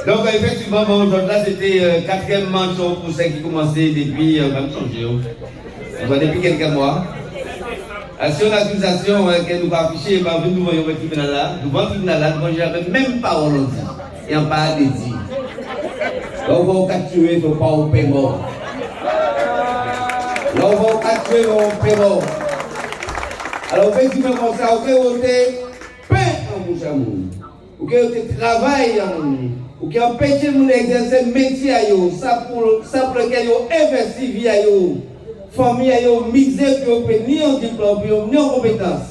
Donc, effectivement, bon, là, c'était quatrième manche pour ceux qui commençaient depuis, depuis quelques mois. Sur l'accusation que nous avons affichée, nous voyons le tribunal là, devant le tribunal là, nous n'avons même pas parole et on parle de dire. Donc, on va capturer, il ne faut pas au paiement. Là, on va capturer au paiement. Alors, effectivement, comme ça, on peut pain en bouche à moun, on peut travailler en moun, on peut empêcher moun d'exercer le métier, ça pour lequel on investit vie, famille, on misère, puis on peut ni en diplôme, ni en compétence.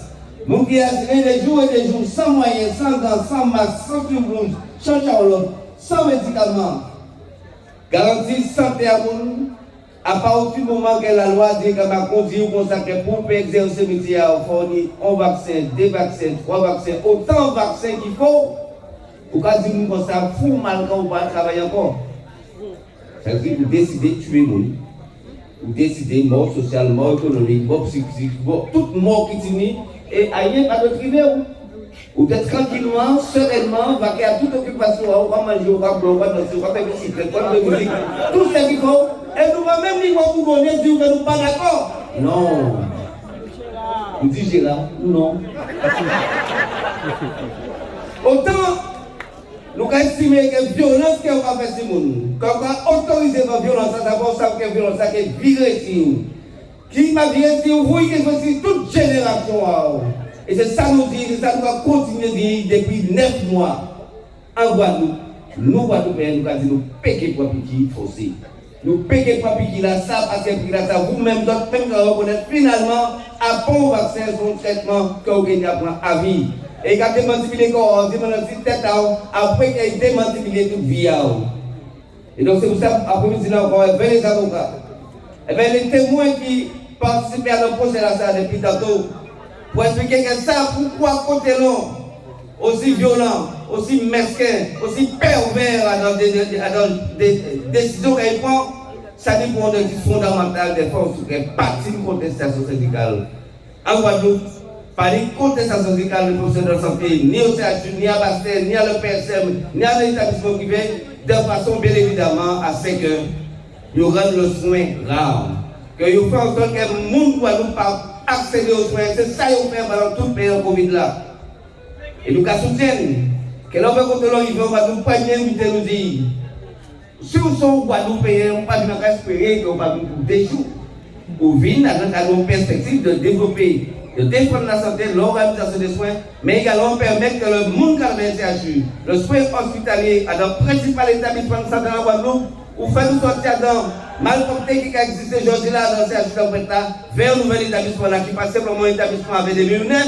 Moun qui a des jours et des jours sans moyens, sans dents, sans masque, sans tube, sans charlotte, sans médicaments. Garantie santé à moun. À partir du moment que la loi dit qu'elle va conduire comme ça, que pour exercer le métier, on fournit un vaccin, 2 vaccins, 3 vaccins, autant de vaccins qu'il faut, pour qu'à dire comme ça, fou mal quand on va travailler encore. Ça veut dire que vous décidez de tuer nous. Vous décidez mort sociale, mort économique, mort psychique, toute mort qui finit, et ailleurs pas de triver. Ou d'être tranquillement, sereinement, vaquer à toute occupation, on va manger, on va boire, on va danser, on va faire musique, on va faire musique, tout ce qu'il faut. Et nous va même dire qu'on vous dire que nous ne sommes pas d'accord. Non. Vous dites Gérard, non. Autant, nous avons estimé que la violence qu'on va faire sur nous, qu'on va autoriser la violence, d'abord, ça que la violence est virée sur nous. Qui m'a viré sur vous, qui est sur toute génération. Et c'est ça nous dit, c'est ça nous va continuer de dire depuis 9 mois. En Guadeloupe, nous Guadeloupéens, nous avons dit nous péquer pour piquer fossé. Nous péquer pour piquer là, ça, parce que là, ça vous-même, d'autres, même vous reconnaître finalement, à bon vaccin, son traitement que vous gagnez à vie. Et quand vous démantibulez corps, vous démantibulez tête, après qu'il y ait démantibulé toute vie. Et donc c'est pour ça, après nous disons encore, les avocats, et bien les témoins qui participent à notre procès là, ça depuis tantôt, pour expliquer que ça, pourquoi côté long, aussi violent, aussi mesquin, aussi pervers dans des décisions qu'elle prend, ça dit pour des fondamentales des forces qui est partie de contestation syndicale. En Guadeloupe, pas de contestation syndicale des professionnels de santé, ni au CHU, ni à Bastel, ni à l'EPSM, ni à l'établissement privé, de façon bien évidemment à ce que nous rendons le soin rare. Que nous faisons en sorte que le monde ne doit pas accéder aux soins. C'est ça qu'on fait pendant tout le pays en Covid là. Et nous soutiennent que l'on veut contre l'on va nous poigner nous dire si nous sommes Guadeloupéens, on ne peut pas espérer qu'on va nous des jours. Ou venir dans une perspective de développer, de défendre la santé, l'organisation des soins, mais également permettre que le monde qui a le CHU, le soin hospitalier, à dans le principal établissement de santé de la Guadeloupe, ou faire nous sortir dans Malcolm qui a existé aujourd'hui là dans le CHU de vers un nouvel établissement là, qui passe simplement un établissement avec des millionnaires,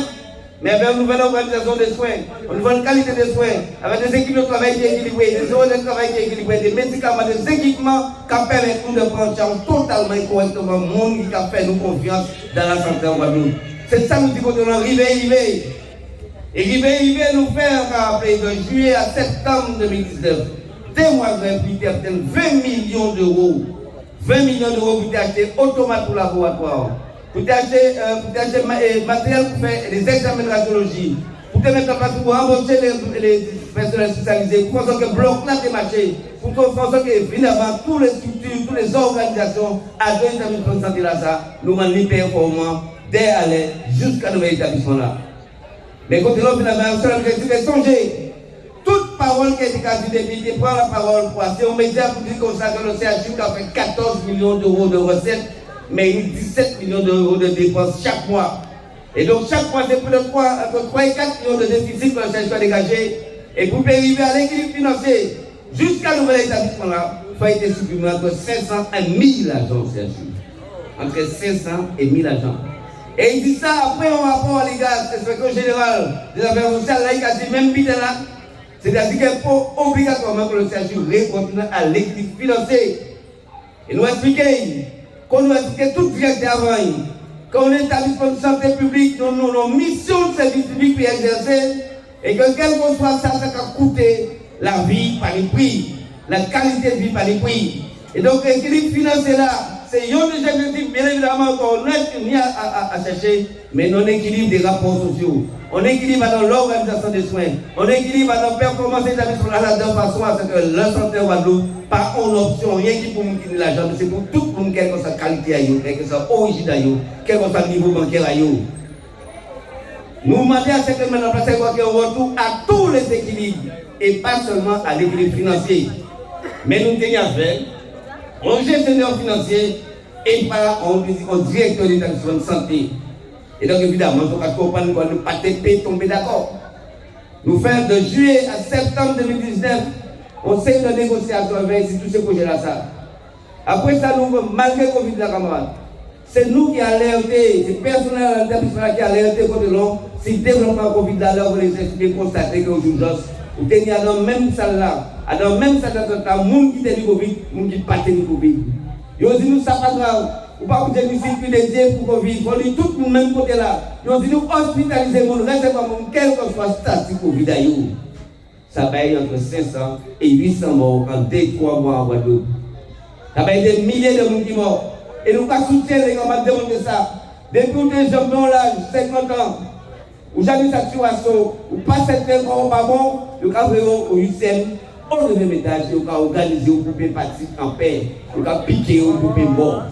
mais vers une nouvelle organisation des soins, une nouvelle qualité des soins, avec des équipes de travail qui équilibrées, des zones de travail qui équilibrées, des médicaments, des équipements qui permettent nous de prendre en charge totalement et correctement le monde qui a fait nous confiance dans la santé en Guadeloupe. C'est ça nous dit qu'on doit arriver. Et arriver nous faire rappeler de juillet à septembre 2019, 2 mois plus tard, 20 millions d'euros. 20 millions d'euros pour acheter automates pour laboratoire. Pour acheter matériel pour faire les examens de radiologie, pour te mettre en place pour embaucher les personnels spécialisés, pour faire que bloc là démarché, pour faire que évidemment toutes les structures, toutes les organisations à deux établissements de santé là, ça, nous rendons performants dès aller jusqu'à nos établissements là. Mais quand on finalement, seul objectif est songer. Toute parole qui a été quasi député prend la parole pour assez aux médias pour dire comme ça que le CHU a fait 14 millions d'euros de recettes, mais il y a 17 millions d'euros de dépenses chaque mois. Et donc chaque mois, c'est entre 3 et 4 millions de déficit que le CHU a dégagé. Et pour arriver à l'équilibre financier, jusqu'à nouvel établissement là, il faut être supprimé entre 500 et 1000 agents au CHU. Entre 500 et 1000 agents. Et il dit ça après un rapport à l'égard, l'inspecteur général des affaires sociales, là, il a dit même pire là, c'est-à-dire qu'il faut obligatoirement que le CHU retourne à l'équilibre financier. Et nous expliquons, qu'on nous explique tout directeur avant, quand on est établissement de santé publique, nous avons nos missions de service public pour exercer, et que quel que soit ça, ça va coûter la vie par les prix, la qualité de vie par les prix. Et donc l'équilibre financier là, c'est un des objectifs, bien évidemment, qu'on est à chercher, mais non équilibre des rapports sociaux. On équilibre dans l'organisation des soins. On équilibre dans la performance des établissements de façon à ce que la santé en Guadeloupe, pas en option, rien qui pour nous qui l'argent, c'est pour tout le monde, quelle que soit la qualité, quelle que soit l'origine, quel que soit le niveau bancaire. Nous demandons à ce que maintenant, on retourne à tous les équilibres et pas seulement à l'équilibre financier. Mais nous tenons à faire un gestionnaire financier et pas un directeur d'établissement de santé. Et donc évidemment, on va comprendre qu'on ne peut pas tomber d'accord. Nous faisons de juillet à septembre 2019, on s'est de négociation avec tous ces projets-là. Après ça, nous, malgré le Covid, la camarade, c'est nous qui avons alerté, c'est le personnel de l'établissement qui a alerté contre l'homme, si le développement Covid là, on les expliquer, constater qu'aux urgences, vous tenez dans la même salle là, dans la même salle de traitement, monde qui tient le Covid, monde qui pas tient le Covid. Ils ont dit nous, ça pas grave. Ou pas vous dire nous circuler dédié pour Covid, il faut aller tout le même côté là. Ils ont dit nous hospitaliser, nous recevoir quel que soit le statut Covid à vous. Ça va être entre 500 et 800 morts en 2-3 mois en Guadeloupe. Ça va être des milliers de monde qui morts. Et nous pas soutenir les camarades de ça. Depuis que les gens ont l'âge, 50 ans, ou jamais cette situation, ou pas cette terre qu'on pas bon, le cas au UCM, au deuxième étage, le cas organisé au poupée parti en paix, le cas piqué au poupée mort.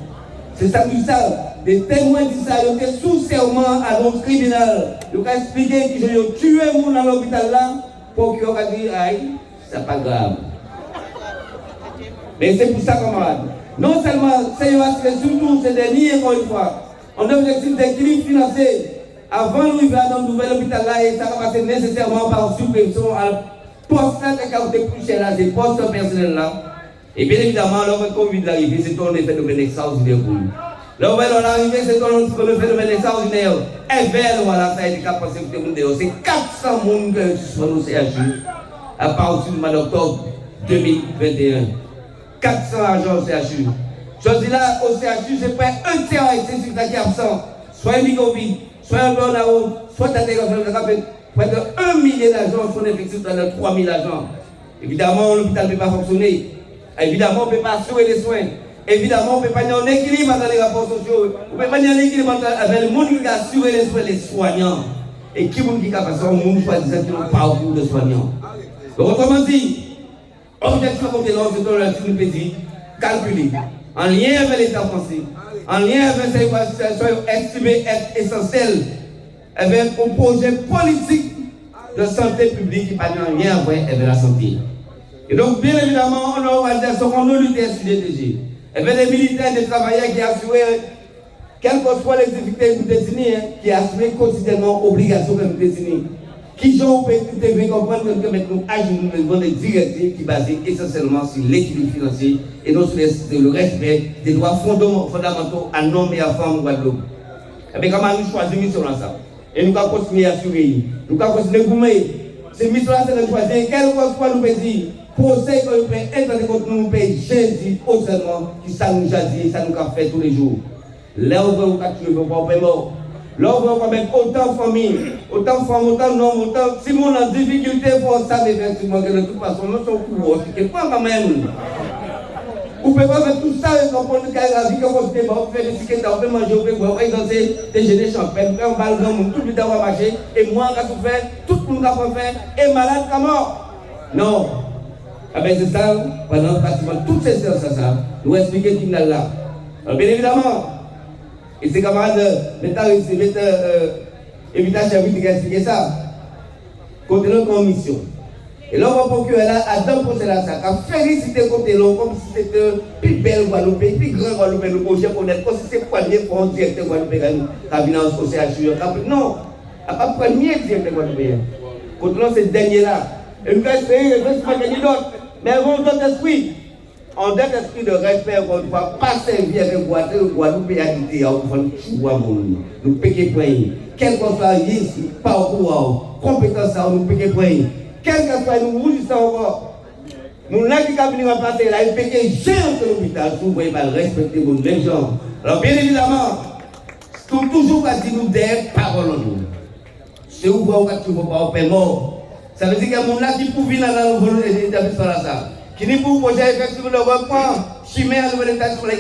C'est ça que ça. Des témoins disent ça, ils étaient sous serment à notre tribunal. Ils ont expliqué qu'ils ont tué un monde dans l'hôpital là, pour qu'ils ont dit, aïe, c'est pas grave. Mais c'est pour ça, camarade. Non seulement, c'est surtout ces derniers, encore une fois, on a l'objectif d'équilibre financier. Avant d'arriver dans le nouvel hôpital là, et ça va passer nécessairement par subvention à poste là qui a été plus cher là, ces postes personnels là. Et bien évidemment, lorsque le Covid est arrivé, c'est un phénomène extraordinaire pour nous. Lorsque on est arrivé, c'est un phénomène extraordinaire. Et vers voilà, ça a été capacité de tout le monde. C'est 400 personnes qui sont au CHU à partir du mois d'octobre 2021. 400 agents au CHU. Je dis là, au CHU, c'est près un tiers qui est absent. Soit un Covid, soit un burn-out, soit un près de 1 million d'agents sont effectifs dans les 3 000 agents. Évidemment, l'hôpital ne peut pas fonctionner. Évidemment, on ne peut pas assurer les soins. Évidemment, on ne peut pas avoir un équilibre dans les rapports sociaux. On ne peut pas avoir un équilibre avec le monde qui a assuré les soins, les soignants. Et qui est capable de faire un monde soi-disant qui n'a pas beaucoup de soignants. Donc, autrement dit, objectif de compétence, c'est un petit calculé, en lien avec l'État français, en lien avec ce qui est estimé être essentiel, avec un projet politique de santé publique qui n'a rien à voir avec la santé. Et donc, bien évidemment, on a une organisation qu'on a lutté sur le DG. Et bien, les militaires, des travailleurs qui assurent, quelles que soient les difficultés que nous désignons, qui assurent quotidiennement l'obligation que nous désignons. Qui devait comprendre que maintenant, nous avons des directives qui sont basées essentiellement sur l'équilibre financier et non sur le respect des droits fondamentaux à l'homme et à la femme en Guadeloupe. Et bien, comment nous choisissons mission là ça? Et nous allons continuer à assurer. Nous allons continuer à gommer. Ces missions-là, c'est de choisir. Quel que soit nous dire, procès que nous pouvons être contre nous, nous pouvons jeudi, autrement, qui ça nous a dit, ça nous a fait tous les jours. Là où on va tuer, on va pas mort. Là où on va mettre autant de familles, autant de femmes, autant de noms, autant. Si on a des difficultés pour ça, effectivement, que de toute façon, nous sommes courants. C'est pas quand même. Vous ne pouvez pas faire tout ça et comprendre que la vie qu'on continue, on peut faire des tickets, on peut manger, on peut danser, déjeuner champagne, on va tout le temps va marcher, et moi, on va tout faire, tout le monde va faire, et malade comme mort. Non. Ah ben c'est ça, pendant pratiquement toutes ces séances, nous expliquons qu'il y a là. Alors bien évidemment, et ses camarades, l'État invitation à vous expliquer ça. Côté notre commission. Et là, on va procurer là, à deux procès là, ça, à féliciter côté l'eau, comme si c'était plus belle Guadeloupe, plus grand Guadeloupe, le projet qu'on est, comme si c'était premier pour un directeur Guadeloupe, qui vient au CHU. Non, à pas premier directeur Guadeloupe. Côté là, c'est le dernier là. Et nous allons essayer de faire gagner d'autres. Mais on donne esprit. On donne esprit de respect, on ne va pas servir avec Guadeloupe et habiter, on va nous payer pour rien. Quel que soit le parcours, compétence, nous payer pour rien. Quel que soit nous, vous ça encore. Nous n'avons qu'à venir remplacer là, il paye géant de l'hôpital, vous voyez pas respecter vos mêmes gens. Alors bien évidemment, toujours à dire nous des paroles en nous. C'est où vous ne pouvez pas faire mort. Ça veut dire qu'il y a un monde là qui peut venir dans le établissement là, qui n'est pour projet effectivement le reprend, chimère à l'État sur qui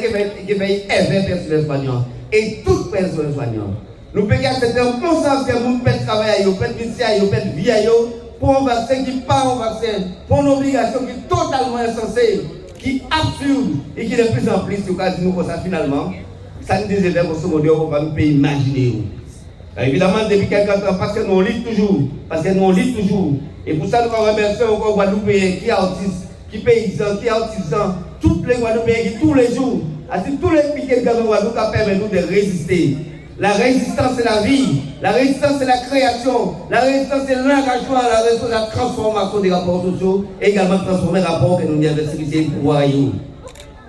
fait effet personnel soignant et toute personne soignante. Nous pouvons faire un conscience que nous pouvons travailler, nous pouvons mission, nous pouvons vie pour un vaccin qui part en vaccin, pour une obligation qui est totalement insensée, qui est absurde et qui est de plus en plus, au cas nous comme ça finalement, ça nous dit que grosso modo, on va nous imaginer. Évidemment, depuis quelques temps, parce que nous lisons toujours, et pour ça nous remercions encore Guadeloupéens qui est autiste, qui est paysan, qui est artisan, tous les Guadeloupéens qui tous les jours, tous les piquets de Guadeloupe qui permettent nous de résister. La résistance c'est la vie, la résistance c'est la création, la résistance c'est l'engagement, la résistance c'est la transformation des rapports sociaux, et également transformer les rapports que nous avons de pouvoir.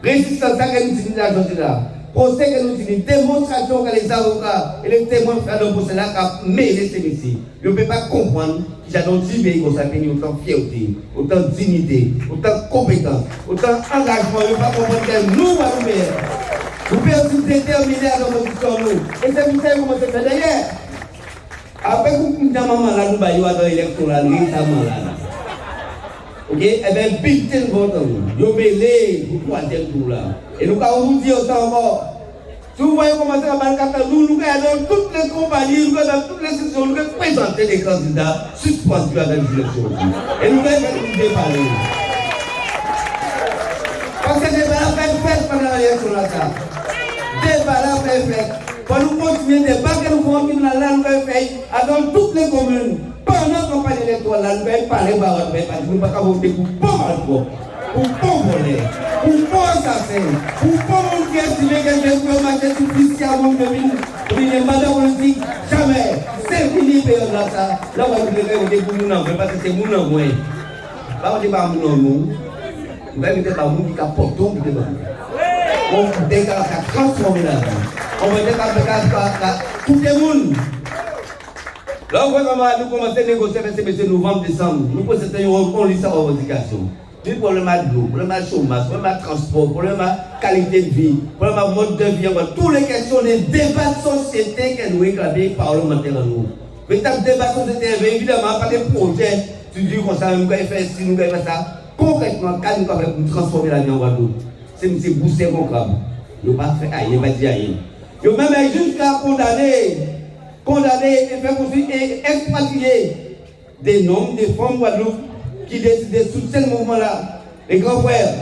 Résistance, ça que nous disons là. Procès que nous disons, démonstration que les avocats et les témoins font dans le procès là, qui mêlent ces messieurs. Ils ne peuvent pas comprendre qu'il y a dans le pays qu'on s'appelle autant de fierté, autant de dignité, autant de compétence, autant d'engagement. Ils ne peuvent pas comprendre que nous, nous pouvons déterminer à notre position. Et c'est pour ça que nous commençons à faire d'ailleurs. Après que nous avons là, nous avons dans l'électoral, récemment là. Ok? Eh bien, bulletin de vote, nous avons mêlé pour le troisième tour là. Et nous avons vous dire ça encore. Si vous voyez comment ça va nous avons dans toutes les compagnies, nous avons dans toutes les sections, nous avons présenté des candidats suspendus à la élection. Et nous avons fait parler. Parce que des balles fait pendant l'élection là. Des balles fait. Pour nous continuer des balles que nous faisons là, nous avons fait dans toutes les communes. Pendant la campagne électorale, nous avons parlé parce que nous ne pouvons pas voter pour bon voler, pour bon assassin, pour bon qui estime que je peux marcher sur fiscalement de une mandat politique, jamais. C'est fini, période là, ça. Là, on va voter pour nous, parce que c'est nous, non, moi. Là, on dit pas nous, nous. Nous allons mettre nous qui capotent, qui devant. On va transformer la vie. On va mettre tout le monde. Là, on va commencer à négocier avec ces messieurs novembre, décembre. Nous possédons une liste de revendications. Le problème de l'eau, le problème de chômage, le problème de transport, le problème de qualité de vie, le problème de mode de vie, toutes les questions des débats de société que nous réclamons parlementaires en nous. Mais dans le débat de société, évidemment, pas des projets, tu dis qu'on ça, nous allons faire ci, nous allons faire ça. Concrètement, quand nous allons transformer la vie en Guadeloupe, c'est M. Bousset mon crabe. Il n'a pas fait rien, il n'a pas dit rien. Il a même jusqu'à condamner et faire construire et expatrier des noms, des femmes Guadeloupe qui décident de soutenir ce mouvement-là. Les grands frères,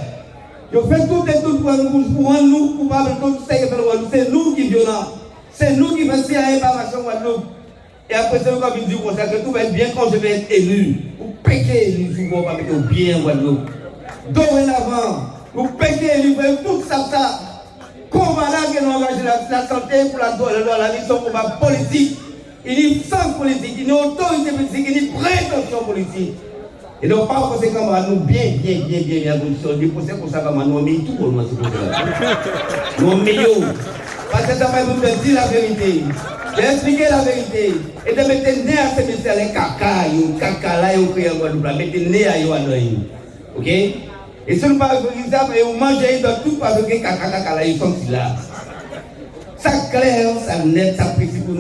ils ont fait tout et tout pour rendre nous coupables de tout ce qui est fait de Guadeloupe. C'est nous qui violons. C'est nous qui faisons CIA par la Guadeloupe. Et après, c'est nous qui disons que tout va être bien quand je vais être élu. Vous péquez élu, si vous ne pouvez pas bien en Guadeloupe. Dorénavant, vous péquez élu, vous faites tout ça. Comment là que nous engageons la santé pour la mission combat politique, il y a une sens politique, il y a une autorité politique, il y a une prétention politique. Et donc par conséquent, nous bien, nous pour ça, nous mettons tout pour nous. Nous mettons. Parce que ça va nous dire la vérité, d'expliquer la vérité, et de mettre nez à ces messieurs, les caca là, ils ont mettre nez à eux. Ok? Et si nous ne parlons pas de ça, on mange dans tout parce que caca là, ils sont là. Ça clair, ça net, ça précis pour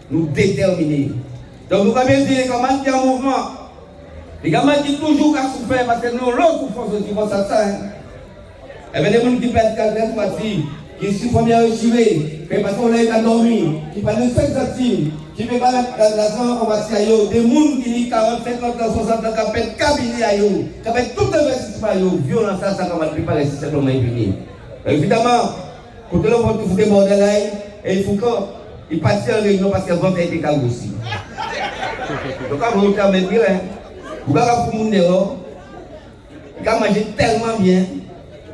nous déterminer. Donc nous avons dit les gamins qui sont en mouvement. Les gamins qui toujours souffert parce que nous, l'autre force aussi, vont ça. Et bien, les gens qui perdent quelqu'un fois-ci, qui sont bien retirés, parce qu'on a dormi, qui parlent de sexe actif, qui ne peuvent pas l'argent en bas à eux, des gens qui disent 40, 50, 60 ans, qui pètent cabinet à eux, qui pètent tout investissement à eux, violence, ça va préparer ce système impuni. Évidemment, quand on va tout des bordels là, il faut qu'il passe en réunion parce qu'il va faire des cas aussi. Donc, quand vous terminez bien, vous allez faire mon erreur, il va manger tellement bien.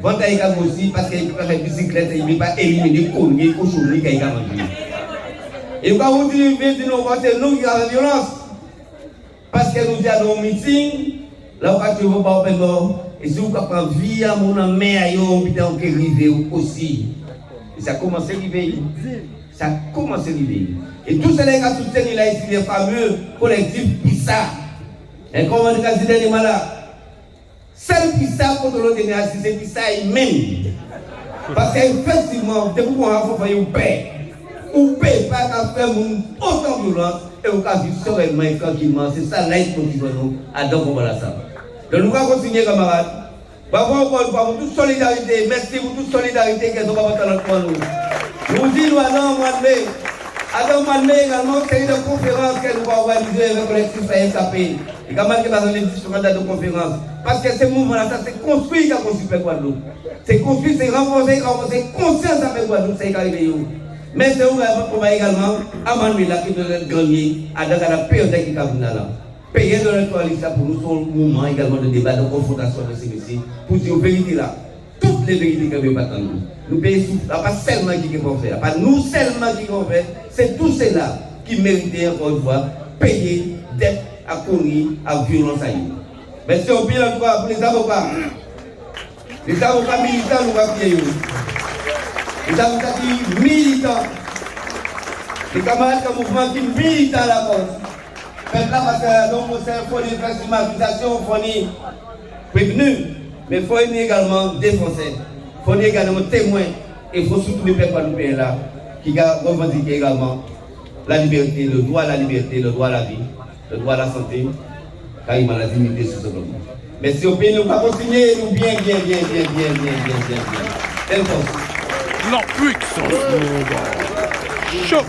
Vente à Ika aussi parce qu'il peut faire bicyclette et il ne peut pas éliminer les courriers, les cochonneries qu'il a mangé. Et quand vous dites que c'est nous qui avons la violence, parce que nous avons un meeting, là où tu ne vas pas open door, et si vous avez vie à mon main, on peut arriver aussi. Et ça commence à arriver. Ça commence à arriver. Et tous ces gars soutiennent là ici les fameux collectifs PISA. Et comment on dit que c'est des malades? Celle qui ça contre l'autre énergie, c'est qui ça même. Parce qu'effectivement, depuis qu'on a fait une paix, on ne peut pas faire autant de violence et on peut vivre sereinement et tranquillement. C'est ça l'aide pour nous à donc on va la savoir. Donc nous allons continuer camarades. Bravo encore une fois pour toute solidarité. Merci pour toute solidarité qu'elles ont apportée dans nous. Nous disons à mois de mai. Avant le mois de mai également, c'est une conférence qu'elle va organiser avec le collectif SAP. Et quand même, il va donner une date de conférence. Parce que ce mouvement-là, ça c'est construit qu'a construit le Guadeloupe. C'est construit, c'est renforcé, c'est conscience avec Guadeloupe, c'est arrivé. Mais c'est également Amanuel qui doit être gagné à la période qui est là. Payer de notre coalition pour nous, c'est un moment également de débat, de confrontation de ces messieurs, pour dire la vérité là. Toutes les vérités que nous battons. Nous payons pas seulement qui vont faire, pas nous seulement qui vont faire, c'est tous ceux-là qui méritent encore une fois payer dette à conneries, à violence à eux. Mais c'est au bilan pour les avocats. Les avocats militants, nous va payer. Les avocats qui militants. Les camarades de mouvement qui militent à la cause. Maintenant, parce que donc, il faut des accusation, il faut des prévenus, mais il faut également défoncer. Il faut également témoin et il faut soutenir les peuples là qui revendiquent également la liberté, le droit à la liberté, le droit à la vie, le droit à la santé, car il m'a la dignité sur ce plan. Mais si au pays nous pas continuer, nous bien. Telle chose. Non, puissance. Chaud.